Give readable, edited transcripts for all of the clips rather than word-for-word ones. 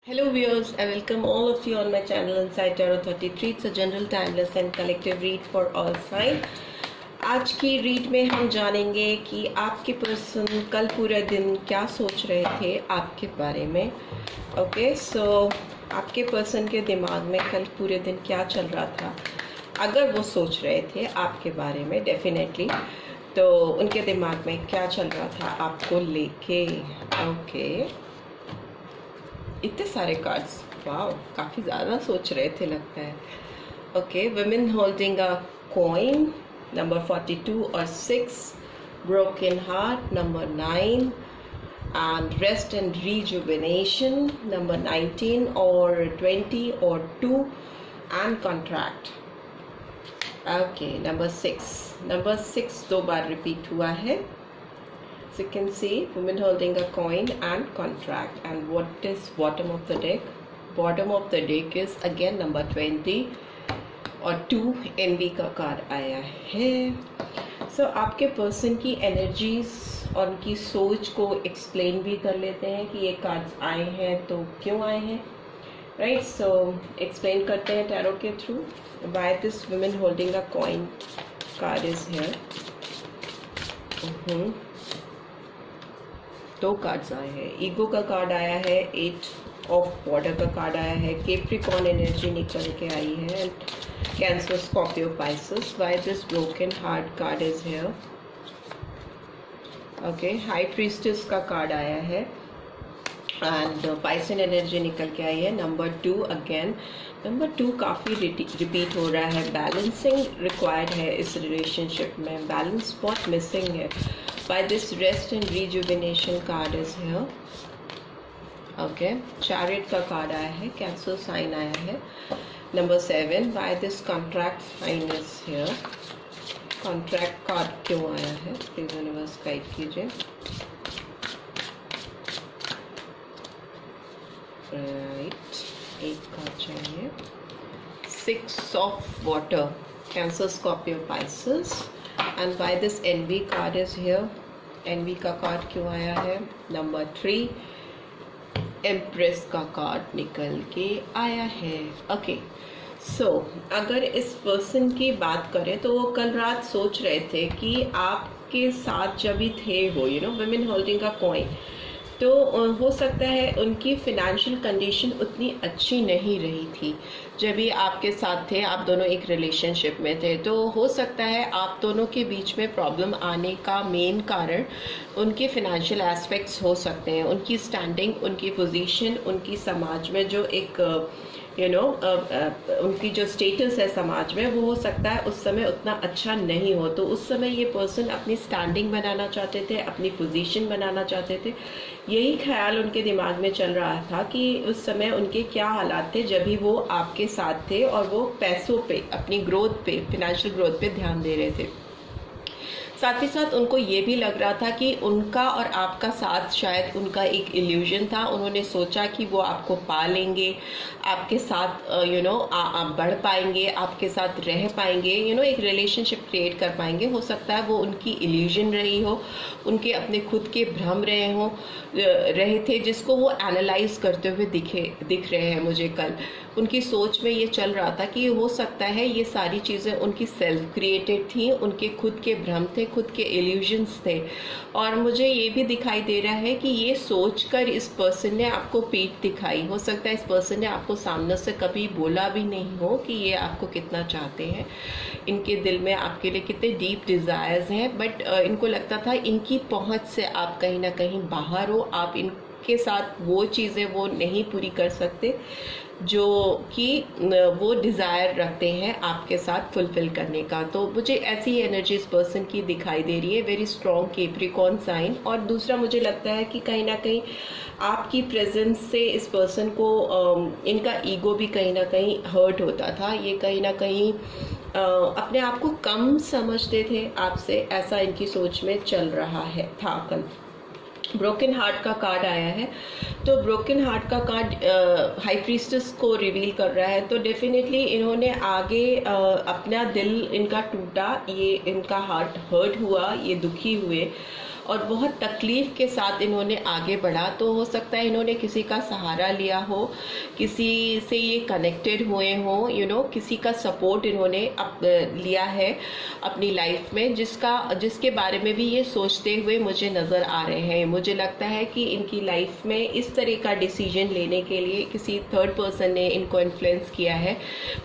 Hello viewers, I welcome all of you on my channel Insight Tarot 33. It's a general timeless and collective read for all sign. आज की read में हम जानेंगे कि आपके person कल पूरे दिन क्या सोच रहे थे आपके बारे में. ओके, सो आपके पर्सन के दिमाग में कल पूरे दिन क्या चल रहा था, अगर वो सोच रहे थे आपके बारे में डेफिनेटली, तो उनके दिमाग में क्या चल रहा था आपको लेके. ओके, इतने सारे कार्ड्स, वाह, काफ़ी ज़्यादा सोच रहे थे लगता है. Okay, women holding a coin number 42 और 6, broken heart number 9 and rest and rejuvenation number 19 or 20 or 2 and contract. Okay, number 6 दो बार रिपीट हुआ है. So you can see women holding a coin and contract. And what is bottom of the deck? Bottom of the deck is again number 20 और 2 envy का card आया है. So आपके person की energies और उनकी सोच को एक्सप्लेन भी कर लेते हैं कि ये कार्ड्स आए हैं तो क्यों आए हैं. राइट, सो एक्सप्लेन करते हैं टैरो के through. Why this women holding a coin card is here. दो कार्ड्स आए हैं. ईगो का कार्ड आया है, 8 ऑफ वाटर का कार्ड आया है, कैप्रिकॉर्न एनर्जी निकल के आई है, and cancer, Scorpio, Pisces. Why this broken heart card is here. Okay, high priestess का कार्ड आया है एंड पाइसन एनर्जी निकल के आई है. नंबर 2 अगेन, नंबर 2 काफ़ी रिपीट हो रहा है. बैलेंसिंग रिक्वायर्ड है इस रिलेशनशिप में, बैलेंस बहुत मिसिंग है. By this rest and rejuvenation card is here. Okay, chariot का कार्ड आया है, कैंसर साइन आया है. Number 7, why this contract sign is here. Contract card क्यों आया है, प्लीज यूनिवर्स गाइड कीजिए. राइट, एक कार्ड चाहिए. 6 of water, Cancer, Scorpio, Pisces. And by this envy card is here. Envy का कार्ड क्यों आया है. नंबर 3, एम्प्रेस का कार्ड निकल के आया है. ओके, सो अगर इस पर्सन की बात करें तो वो कल रात सोच रहे थे कि आपके साथ जब भी थे वो, वुमेन होल्डिंग अ कॉइन, तो हो सकता है उनकी फिनेंशियल कंडीशन उतनी अच्छी नहीं रही थी जब ये आपके साथ थे, आप दोनों एक रिलेशनशिप में थे. तो हो सकता है आप दोनों के बीच में प्रॉब्लम आने का मेन कारण उनके फिनेंशियल एस्पेक्ट्स हो सकते हैं. उनकी स्टैंडिंग, उनकी पोजीशन, उनकी समाज में जो एक उनकी जो स्टेटस है समाज में, वो हो सकता है उस समय उतना अच्छा नहीं हो. तो उस समय ये पर्सन अपनी स्टैंडिंग बनाना चाहते थे, अपनी पोजीशन बनाना चाहते थे. यही ख्याल उनके दिमाग में चल रहा था कि उस समय उनके क्या हालात थे जब भी वो आपके साथ थे और वो पैसों पे, अपनी ग्रोथ पे, फिनेंशियल ग्रोथ पे ध्यान दे रहे थे. साथ ही साथ उनको ये भी लग रहा था कि उनका और आपका साथ शायद उनका एक इल्यूजन था. उन्होंने सोचा कि वो आपको पा लेंगे, आपके साथ आप बढ़ पाएंगे, आपके साथ रह पाएंगे, एक रिलेशनशिप क्रिएट कर पाएंगे. हो सकता है वो उनकी इल्यूजन रही हो, उनके अपने खुद के भ्रम रहे थे जिसको वो एनालाइज करते हुए दिख रहे हैं मुझे कल. उनकी सोच में ये चल रहा था कि हो सकता है ये सारी चीज़ें उनकी सेल्फ क्रिएटेड थी, उनके खुद के भ्रम थे, खुद के इल्यूजन्स थे. और मुझे ये भी दिखाई दे रहा है कि ये सोचकर इस पर्सन ने आपको पीठ दिखाई. हो सकता है इस पर्सन ने आपको सामने से कभी बोला भी नहीं हो कि ये आपको कितना चाहते हैं, इनके दिल में आपके लिए कितने डीप डिज़ायर्स हैं. बट इनको लगता था इनकी पहुंच से आप कहीं ना कहीं बाहर हो, आप इनके साथ वो चीज़ें वो नहीं पूरी कर सकते जो कि वो डिज़ायर रखते हैं आपके साथ फुलफिल करने का. तो मुझे ऐसी एनर्जी इस पर्सन की दिखाई दे रही है, वेरी स्ट्रॉन्ग कैप्रिकॉर्न साइन. और दूसरा मुझे लगता है कि कहीं ना कहीं आपकी प्रेजेंस से इस पर्सन को इनका ईगो भी कहीं ना कहीं हर्ट होता था. ये कहीं ना कहीं अपने आप को कम समझते थे आपसे, ऐसा इनकी सोच में चल रहा था कल. ब्रोकन हार्ट का कार्ड आया है, तो ब्रोकन हार्ट का कार्ड हाई प्रीस्टेस को रिवील कर रहा है. तो डेफिनेटली इन्होंने आगे अपना दिल इनका टूटा, ये इनका हार्ट हर्ट हुआ, ये दुखी हुए और बहुत तकलीफ के साथ इन्होंने आगे बढ़ा। तो हो सकता है इन्होंने किसी का सहारा लिया हो, किसी से ये कनेक्टेड हुए हों, किसी का सपोर्ट इन्होंने लिया है अपनी लाइफ में, जिसके बारे में भी ये सोचते हुए मुझे नज़र आ रहे हैं। मुझे लगता है कि इनकी लाइफ में इस तरह का डिसीजन लेने के लिए किसी थर्ड पर्सन ने इनको इन्फ्लुएंस किया है।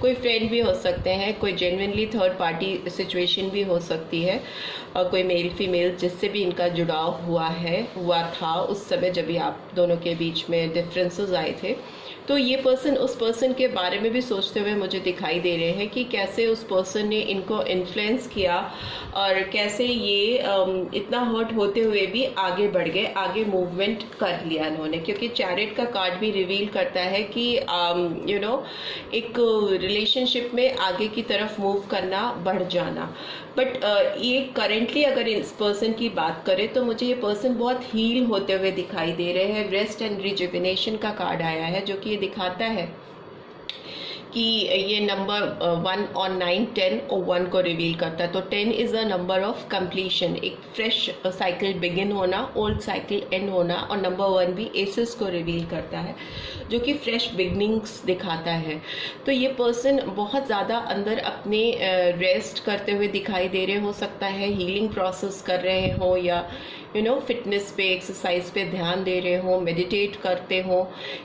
कोई फ्रेंड भी हो सकते हैं, कोई जेन्युइनली थर्ड पार्टी सिचुएशन भी हो सकती है, और कोई मेल फीमेल जिससे भी इनका जुड़ाव हुआ था उस समय जब भी आप दोनों के बीच में डिफरेंसेस आए थे। तो ये पर्सन उस पर्सन के बारे में भी सोचते हुए मुझे दिखाई दे रहे हैं कि कैसे उस पर्सन ने इनको इन्फ्लुएंस किया और कैसे ये इतना हर्ट होते हुए भी आगे बढ़ गए, आगे मूवमेंट कर लिया इन्होंने। क्योंकि चैरिट का कार्ड भी रिवील करता है कि एक रिलेशनशिप में आगे की तरफ मूव करना, बढ़ जाना। बट ये करेंटली अगर इस पर्सन की बात करें तो मुझे ये पर्सन बहुत हील होते हुए दिखाई दे रहे हैं। रेस्ट एंड रिजुविनेशन का कार्ड आया है, जो कि ये दिखाता है कि ये नंबर 1 और 9, 10 और 1 को रिवील करता है। तो 10 is a number of completion, एक फ्रेश साइकिल बिगिन होना, ओल्ड साइकिल एंड होना। और नंबर 1 भी एसेस को रिवील करता है, जो कि फ्रेश बिगनिंग्स दिखाता है। तो ये पर्सन बहुत ज़्यादा अंदर अपने रेस्ट करते हुए दिखाई दे रहे हो सकता है, हीलिंग प्रोसेस कर रहे हो, या फिटनेस पे, एक्सरसाइज पे ध्यान दे रहे हो, मेडिटेट करते हो।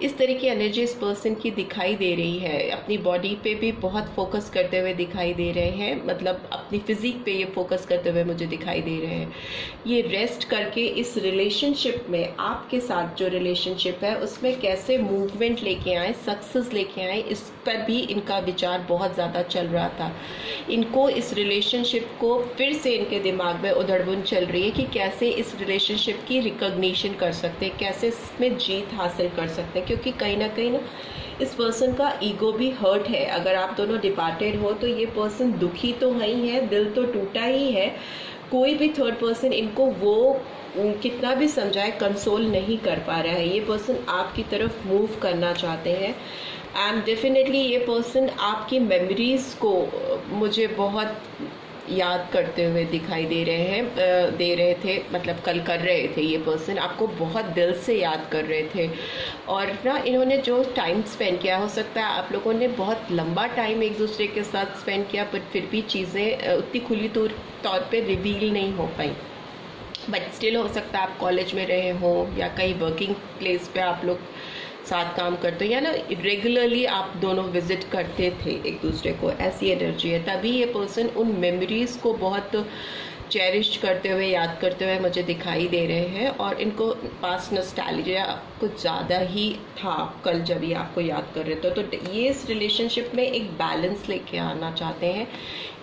इस तरह की एनर्जी इस पर्सन की दिखाई दे रही है। अपनी बॉडी पे भी बहुत फोकस करते हुए दिखाई दे रहे हैं, मतलब अपनी फिजिक पे ये फोकस करते हुए मुझे दिखाई दे रहे हैं। ये रेस्ट करके इस रिलेशनशिप में, आपके साथ जो रिलेशनशिप है उसमें कैसे मूवमेंट लेके आए, सक्सेस लेके आए, इस पर भी इनका विचार बहुत ज़्यादा चल रहा था। इनको इस रिलेशनशिप को फिर से इनके दिमाग में उधड़-बुन चल रही है कि कैसे इस रिलेशनशिप की रिकॉग्निशन कर सकते हैं, कैसे इसमें जीत हासिल कर सकते हैं। क्योंकि कहीं ना इस पर्सन का ईगो भी हर्ट है। अगर आप दोनों डिपार्टेड हो तो ये पर्सन दुखी तो ही है, दिल तो टूटा ही है। कोई भी थर्ड पर्सन इनको वो कितना भी समझाए, कंसोल नहीं कर पा रहा है। ये पर्सन आपकी तरफ मूव करना चाहते हैं एंड डेफिनेटली ये पर्सन आपकी मेमोरीज को मुझे बहुत याद करते हुए दिखाई दे रहे थे, मतलब कल कर रहे थे। ये पर्सन आपको बहुत दिल से याद कर रहे थे और ना इन्होंने जो टाइम स्पेंड किया, हो सकता है आप लोगों ने बहुत लंबा टाइम एक दूसरे के साथ स्पेंड किया, बट फिर भी चीज़ें उतनी खुली तौर पे रिवील नहीं हो पाई। बट स्टिल हो सकता है आप कॉलेज में रहे हो या कहीं वर्किंग प्लेस पे आप लोग साथ काम करते हो, या ना रेगुलरली आप दोनों विजिट करते थे एक दूसरे को, ऐसी एनर्जी है। तभी ये पर्सन उन मेमोरीज को बहुत चेरिश करते हुए, याद करते हुए मुझे दिखाई दे रहे हैं और इनको पास नॉस्टैल्जिया कुछ ज़्यादा ही था कल जब ये आपको याद कर रहे थे। तो ये इस रिलेशनशिप में एक बैलेंस लेके आना चाहते हैं,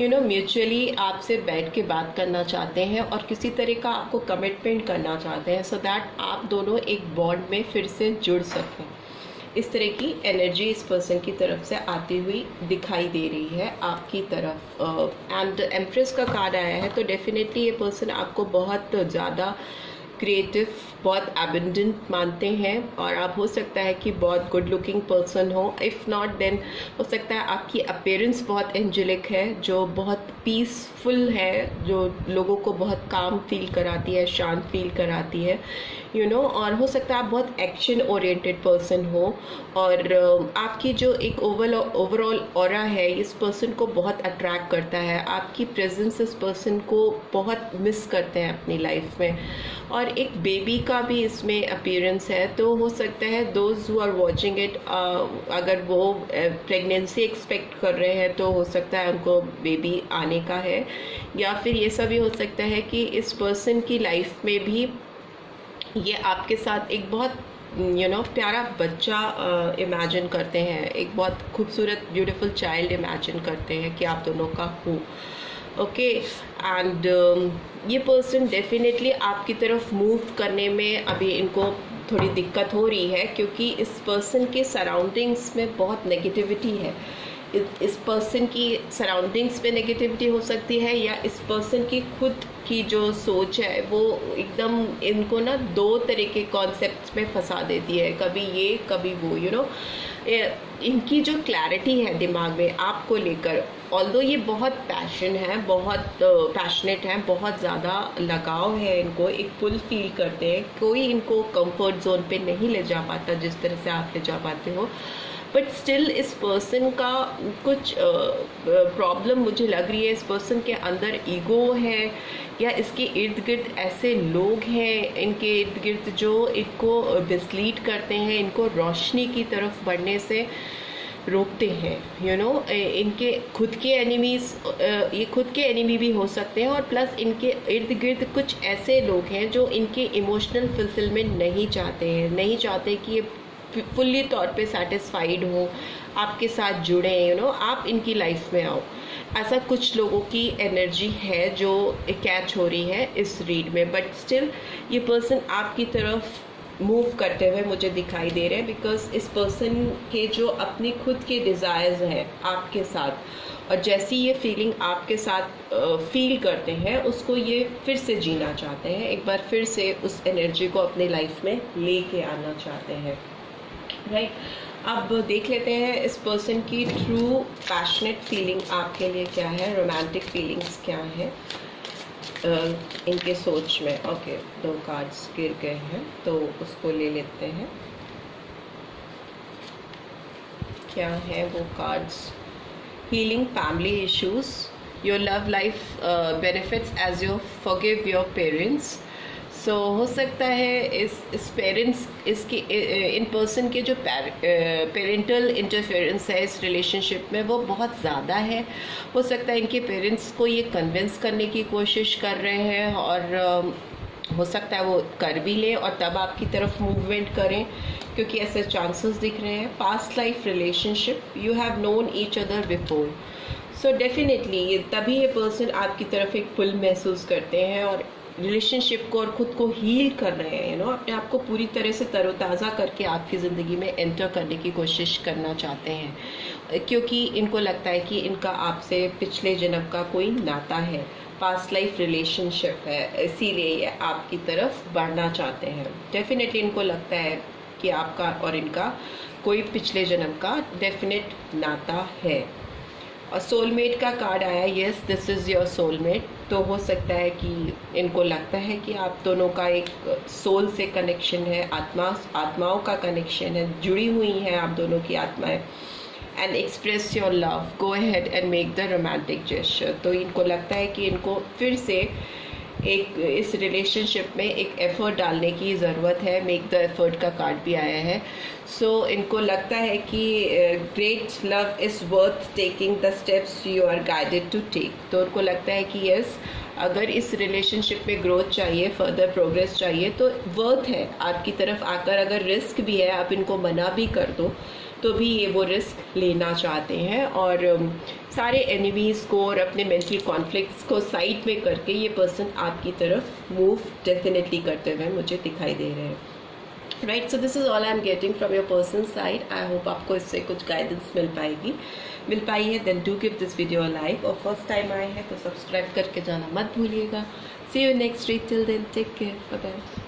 म्यूचुअली आपसे बैठ के बात करना चाहते हैं और किसी तरह का आपको कमिटमेंट करना चाहते हैं, सो दैट आप दोनों एक बॉन्ड में फिर से जुड़ सकें। इस तरह की एनर्जी इस पर्सन की तरफ से आती हुई दिखाई दे रही है आपकी तरफ। एंड एम्प्रेस का कार्ड आया है, तो डेफिनेटली ये पर्सन आपको बहुत ज़्यादा क्रिएटिव, बहुत एबंडेंट मानते हैं और आप हो सकता है कि बहुत गुड लुकिंग पर्सन हो। इफ़ नॉट देन हो सकता है आपकी अपीयरेंस बहुत एंजेलिक है, जो बहुत पीसफुल है, जो लोगों को बहुत काम फील कराती है, शांत फील कराती है, और हो सकता है आप बहुत एक्शन ओरिएंटेड पर्सन हो और आपकी जो एक ओवरऑल ऑरा है इस पर्सन को बहुत अट्रैक्ट करता है। आपकी प्रेजेंस इस पर्सन को बहुत मिस करते हैं अपनी लाइफ में। और एक बेबी का भी इसमें अपीयरेंस है, तो हो सकता है those who are watching it, अगर वो प्रेगनेंसी एक्सपेक्ट कर रहे हैं तो हो सकता है उनको बेबी आने का है, या फिर ये सब भी हो सकता है कि इस पर्सन की लाइफ में भी ये आपके साथ एक बहुत प्यारा बच्चा इमेजिन करते हैं, एक बहुत खूबसूरत ब्यूटीफुल चाइल्ड इमेजिन करते हैं कि आप दोनों का हो। ओके, एंड ये पर्सन डेफिनेटली आपकी तरफ मूव करने में अभी इनको थोड़ी दिक्कत हो रही है, क्योंकि इस पर्सन के सराउंडिंग्स में बहुत नेगेटिविटी है। इस पर्सन की सराउंडिंग्स पे नेगेटिविटी हो सकती है, या इस पर्सन की खुद की जो सोच है वो एकदम इनको ना दो तरह के कॉन्सेप्ट्स में फंसा देती है, कभी ये कभी वो, यू नो। इनकी जो क्लैरिटी है दिमाग में आपको लेकर, ऑल्दो ये बहुत पैशन है, बहुत पैशनेट है, बहुत ज़्यादा लगाव है, इनको एक पुल फील करते हैं, कोई इनको कंफर्ट जोन पे नहीं ले जा पाता जिस तरह से आप ले जा पाते हो। बट स्टिल इस पर्सन का कुछ प्रॉब्लम मुझे लग रही है, इस पर्सन के अंदर ईगो है, या इसके इर्द गिर्द ऐसे लोग हैं इनके इर्द गिर्द जो इनको मिसलीड करते हैं, इनको रोशनी की तरफ बढ़ने से रोकते हैं, यू नो। इनके खुद के एनिमीज, ये खुद के एनिमी भी हो सकते हैं, और प्लस इनके इर्द गिर्द कुछ ऐसे लोग हैं जो इनके इमोशनल फुलफिलमेंट नहीं चाहते हैं, नहीं चाहते कि ये फुल्ली तौर पे सेटिस्फाइड हो, आपके साथ जुड़े, यू नो, आप इनकी लाइफ में आओ। ऐसा कुछ लोगों की एनर्जी है जो कैच हो रही है इस रीड में। बट स्टिल ये पर्सन आपकी तरफ मूव करते हुए मुझे दिखाई दे रहे हैं, बिकॉज इस पर्सन के जो अपनी खुद के डिज़ायर्स हैं आपके साथ, और जैसी ये फीलिंग आपके साथ फील करते हैं, उसको ये फिर से जीना चाहते हैं, एक बार फिर से उस एनर्जी को अपनी लाइफ में लेके आना चाहते हैं, राइट। अब देख लेते हैं इस पर्सन की ट्रू पैशनेट फीलिंग आपके लिए क्या है, रोमांटिक फीलिंग्स क्या है इनके सोच में। ओके, 2 कार्ड्स गिर गए हैं तो उसको ले लेते हैं। क्या है वो cards? Healing family issues, your love life benefits as you forgive your parents. So हो सकता है इस पेरेंट्स, इसके इन पर्सन के जो पेरेंटल इंटरफेरेंस है इस रिलेशनशिप में वो बहुत ज़्यादा है। हो सकता है इनके पेरेंट्स को ये कन्विंस करने की कोशिश कर रहे हैं, और हो सकता है वो कर भी लें और तब आपकी तरफ मूवमेंट करें, क्योंकि ऐसे चांसेस दिख रहे हैं। Past life relationship, you have known each other before, so definitely तभी ये पर्सन आपकी तरफ एक पुल महसूस करते हैं और रिलेशनशिप को और ख़ुद को हील कर रहे हैं, यू नो, अपने आप को पूरी तरह से तरोताज़ा करके आपकी ज़िंदगी में एंटर करने की कोशिश करना चाहते हैं, क्योंकि इनको लगता है कि इनका आपसे पिछले जन्म का कोई नाता है, पास्ट लाइफ रिलेशनशिप है, इसीलिए ये आपकी तरफ बढ़ना चाहते हैं। डेफिनेटली इनको लगता है कि आपका और इनका कोई पिछले जन्म का डेफिनेट नाता है। और सोलमेट का कार्ड आया, yes this is your soulmate. तो हो सकता है कि इनको लगता है कि आप दोनों का एक सोल से कनेक्शन है, आत्माओं का कनेक्शन है, जुड़ी हुई हैं आप दोनों की आत्माएं। And express your love, go ahead and make the romantic gesture. तो इनको लगता है कि इनको फिर से एक इस रिलेशनशिप में एक एफर्ट डालने की ज़रूरत है। मेक द एफर्ट का कार्ड भी आया है। सो इनको लगता है कि great love is worth taking the steps you are guided to take. तो उनको लगता है कि यस, अगर इस रिलेशनशिप में ग्रोथ चाहिए, फर्दर प्रोग्रेस चाहिए, तो वर्थ है आपकी तरफ आकर। अगर रिस्क भी है, आप इनको मना भी कर दो तो भी ये वो रिस्क लेना चाहते हैं, और सारे एनिमीज़ को और अपने मेंटल कॉन्फ्लिक्ट्स को साइड में करके ये पर्सन आपकी तरफ मूव डेफिनेटली करते हुए मुझे दिखाई दे रहे हैं, right. So this is all I am getting from your person side. I hope आपको इससे कुछ गाइडेंस मिल पाई है। Then do give this video a like, और फर्स्ट टाइम आए हैं तो सब्सक्राइब करके जाना मत भूलिएगा। See you next week, till then take care, bye bye.